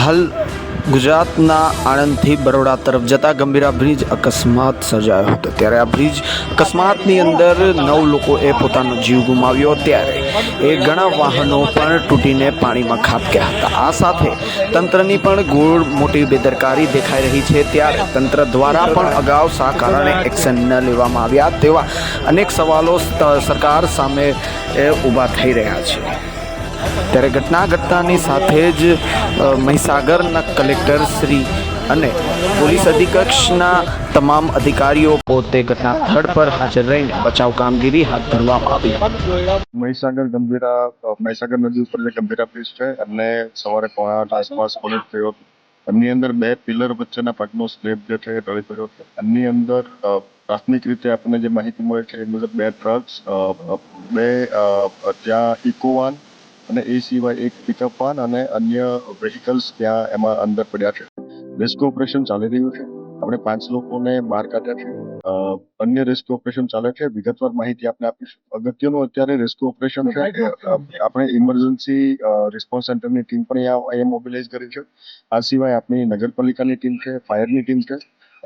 હાલ ગુજરાતના આણંદથી બરોડા તરફ જતા ગંભીરા બ્રિજ અકસ્માત સર્જાયો હતો। ત્યારે આ બ્રિજ અકસ્માતની અંદર 9 લોકોએ પોતાનો જીવ ગુમાવ્યો। ત્યારે ઘણા વાહનો પણ તૂટીને પાણીમાં ખાબક્યા હતા। આ સાથે તંત્રની પણ ગોળ મોટી બેદરકારી દેખાઈ રહી છે। ત્યારે તંત્ર દ્વારા પણ અગાઉ શા કારણે એક્શન ન લેવામાં આવ્યા તેવા અનેક સવાલો સરકાર સામે ઊભા થઈ રહ્યા છે। ત્યારે ઘટના ઘટનાની સાથે જ મહીસાગરના કલેક્ટર શ્રી અને પોલીસ અધિક્ષકના તમામ અધિકારીઓ પોતે ઘટના સ્થળ પર હાજર રહીને બચાવ કામગીરી હાથ ધરવામાં આવી। મહીસાગર નદી ઉપર જે ગંભીરા બ્રિજ છે અને સવારે 8:15 આસપાસ કોલેજ થયો હતો। એમની અંદર 2 પિલર વચ્ચેના ભાગનો સ્લેબ જે છે એ ઢળી પડ્યો છે। એમની અંદર પ્રાથમિક રીતે આપણને જે માહિતી મળે છે એ મુજબ 2 ટ્રક્સ, 2 ત્યાં ઇકોવાન અને એ સિવાય 1 પિકઅપ વાન અને અન્ય વ્હીકલ્સ ત્યાં એમાં અંદર પડ્યા છે। રેસ્ક્યુ ઓપરેશન ચાલી રહ્યું છે। આપણે 5 લોકોને બહાર કાઢ્યા છે। અન્ય રેસ્ક્યુ ઓપરેશન ચાલે છે। વિગતવાર માહિતી આપણે આપીશું। અગત્યનું અત્યારે રેસ્ક્યુ ઓપરેશન છે, આપણે ઇમરજન્સી રિસ્પોન્સ સેન્ટરની ટીમ પણ અહીંયા મોબિલાઇઝ કરી છે। આ સિવાય આપણી નગરપાલિકાની ટીમ છે, ફાયરની ટીમ છે,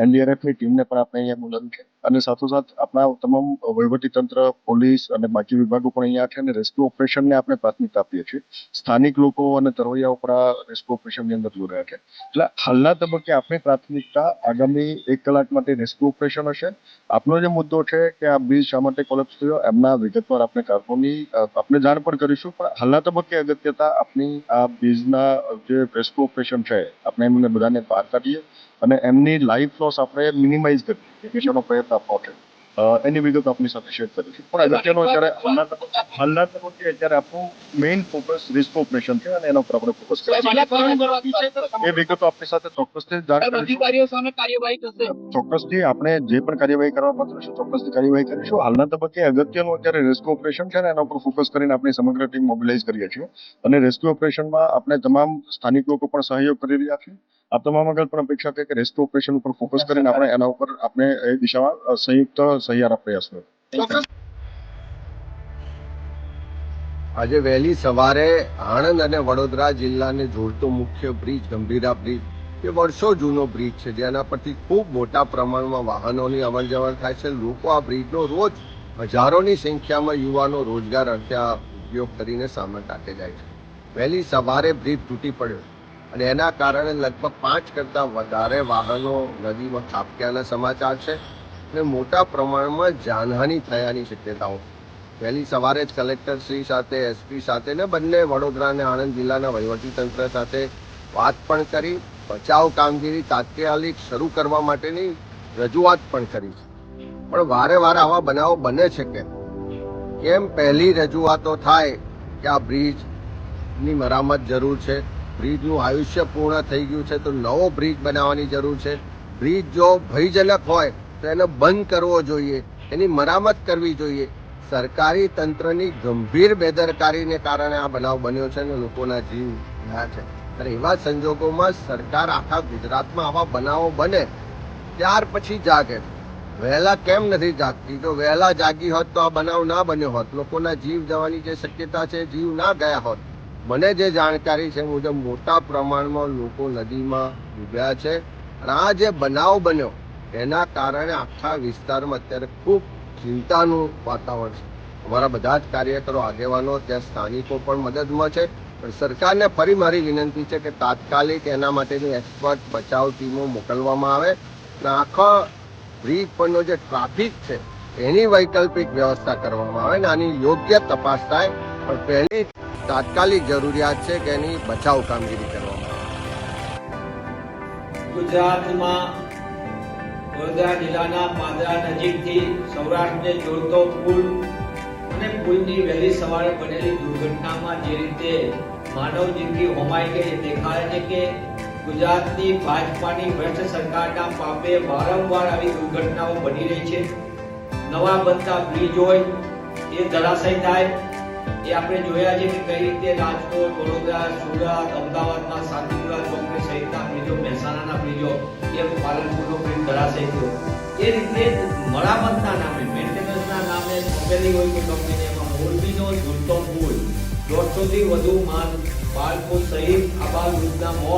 એનડીઆરએફની ટીમને પણ આપણે અહીંયા બોલાવી છે અને સાથોસાથ આપણા તમામ વહીવટીતંત્ર, પોલીસ અને બાકી વિભાગો પણ અહીંયા છે અને રેસ્ક્યુ ઓપરેશનને આપણે પ્રાથમિકતા આપીએ છીએ। સ્થાનિક લોકો અને તરવૈયાઓ પણ આ રેસ્ક્યુ ઓપરેશનની અંદર જોડાયા છે। એટલે હાલના તબક્કે આપણી પ્રાથમિકતા આગામી 1 કલાક માટે રેસ્ક્યુ ઓપરેશન હશે। આપનો જે મુદ્દો છે કે આ બ્રિજ શા માટે કોલેપ્સ થયો એમના વિગતવાર આપણે કારણોની આપણે જાણ પણ કરીશું, પણ હાલના તબક્કે અગત્યતા આપની આ બ્રિજના જે રેસ્ક્યુ ઓપરેશન છે આપણે એમને બધાને બહાર કાઢીએ અને એમની લાઈફ લોસ આપણે મિનિમાઇઝ કરીએ એનો પ્રયત્ન આપવો છે। એની વિગત આપની સાથે શેર કરીશું, પણ અગત્યનો અત્યારે હાલના તબક્કે અત્યારે આપણું મેઇન ફોકસ રેસ્ક્યુ ઓપરેશન છે અને એના ઉપર આપણે ફોકસ કરીશું। એ વિગતો આપની સાથે ચોક્કસથી જાણ કરીશું। ચોક્કસથી આપણે જે પણ કાર્યવાહી કરવા પાત્ર છે ચોક્કસથી કાર્યવાહી કરીશું। હાલના તબક્કે અગત્યનું અત્યારે રેસ્ક્યુ ઓપરેશન છે ને એના ઉપર ફોકસ કરીને આપણી સમગ્ર ટીમ મોબિલાઇઝ કરીએ છીએ અને રેસ્ક્યુ ઓપરેશનમાં આપણે તમામ સ્થાનિક લોકો પણ સહયોગ કરી રહ્યા છે। આ તમામ આગળ પણ અપેક્ષા છે કે રેસ્ક્યુ ઓપરેશન ઉપર ફોકસ કરીને આપણે એના ઉપર આપણે એ દિશામાં સંયુક્ત સહિયારા પ્રયાસ કરીએ। આજે વહેલી સવારે આણંદ અને વડોદરા જિલ્લાને જોડતો મુખ્ય બ્રિજ ગંભીરા બ્રિજ એ વર્ષો જૂનો બ્રિજ છે, જેના પરથી ખૂબ મોટા પ્રમાણમાં વાહનોની અવરજવર થાય છે। લોકો આ બ્રિજનો રોજ હજારોની સંખ્યામાં યુવાનો રોજગાર અર્થે આ ઉપયોગ કરીને સામે ટાંકે જાય છે। વહેલી સવારે બ્રિજ તૂટી પડ્યો અને એના કારણે લગભગ 5 કરતાં વધારે વાહનો નદીમાં ખાબક્યાના સમાચાર છે અને મોટા પ્રમાણમાં જાનહાનિ થયાની શક્યતાઓ। વહેલી સવારે જ કલેક્ટર શ્રી સાથે, એસપી સાથે ને બંને વડોદરા અને આણંદ જિલ્લાના વહીવટીતંત્ર સાથે વાત પણ કરી, બચાવ કામગીરી તાત્કાલિક શરૂ કરવા માટેની રજૂઆત પણ કરી છે। પણ વારે વારે આવા બનાવો બને છે કેમ? પહેલી રજૂઆતો થાય કે આ બ્રિજની મરામત જરૂર છે, બ્રિજનું આયુષ્ય પૂર્ણ થઈ ગયું છે તો નવો બ્રિજ બનાવવાની જરૂર છે। બ્રિજ જો ભયજનક હોય તો એને બંધ કરવો જોઈએ, એની મરામત કરવી જોઈએ। સરકારી તંત્રની ગંભીર બેદરકારીને કારણે આ બનાવ બન્યો છે અને લોકોના જીવ ગયા છે। અને એવા સંજોગોમાં સરકાર આખા ગુજરાતમાં આવા બનાવો બને ત્યાર પછી જાગે, વહેલા કેમ નથી જાગતી? જો વહેલા જાગી હોત તો આ બનાવ ના બન્યો હોત, લોકોના જીવ જવાની જે શક્યતા છે, જીવ ના ગયા હોત। મને જે જાણકારી છે મુજબ મોટા પ્રમાણમાં લોકો નદીમાં ડૂબ્યા છે અને આ જે બનાવ બન્યો એના કારણે આખા વિસ્તારમાં અત્યારે ખૂબ ચિંતાનું વાતાવરણ છે। અમારા બધા જ કાર્યકરો, આગેવાનો, ત્યાં સ્થાનિકો પણ મદદમાં છે, પણ સરકારને ફરી મારી વિનંતી છે કે તાત્કાલિક એના માટેની એક્સપર્ટ બચાવ ટીમો મોકલવામાં આવે અને આખા બ્રિજ પરનો જે ટ્રાફિક છે એની વૈકલ્પિક વ્યવસ્થા કરવામાં આવે અને આની યોગ્ય તપાસ થાય। પણ પહેલી તાત્કાલિક જરૂરિયાત છે કે એની બચાવ કામગીરી કરવામાં આવે। ગુજરાતમાં વડોદરા જિલ્લાના પાદરા નજીકથી સૌરાષ્ટ્રને જોડતો પુલ અને પુલની વહેલી સવારે બનેલી દુર્ઘટનામાં જે રીતે માનવ જિંદગી હોમાઈ ગઈ દેખાય છે કે ગુજરાતની ભાજપાની ભ્રષ્ટ સરકારના પાપે વારંવાર આવી દુર્ઘટનાઓ બની રહી છે। નવા બનતા બ્રિજ હોય એ ધરાશયી થાય એ આપણે જોયા છે કે કઈ રીતે રાજકોટ, વડોદરા, સુરત, અમદાવાદમાં શાંતિપુરા ચોકડી સહિતના બ્રિજો, મહેસાણાના બ્રિજો, એ પાલનપુરનો બ્રિજ ધરાશયી થયો। એ રીતે મરામતના નામે, મેન્ટેનન્સના નામે કંપની હોય કે કંપની, એમાં મોરબીનો ઝૂલતો પુલ 150થી વધુ બાળકો સહિત આબાલ વૃદ્ધના મોત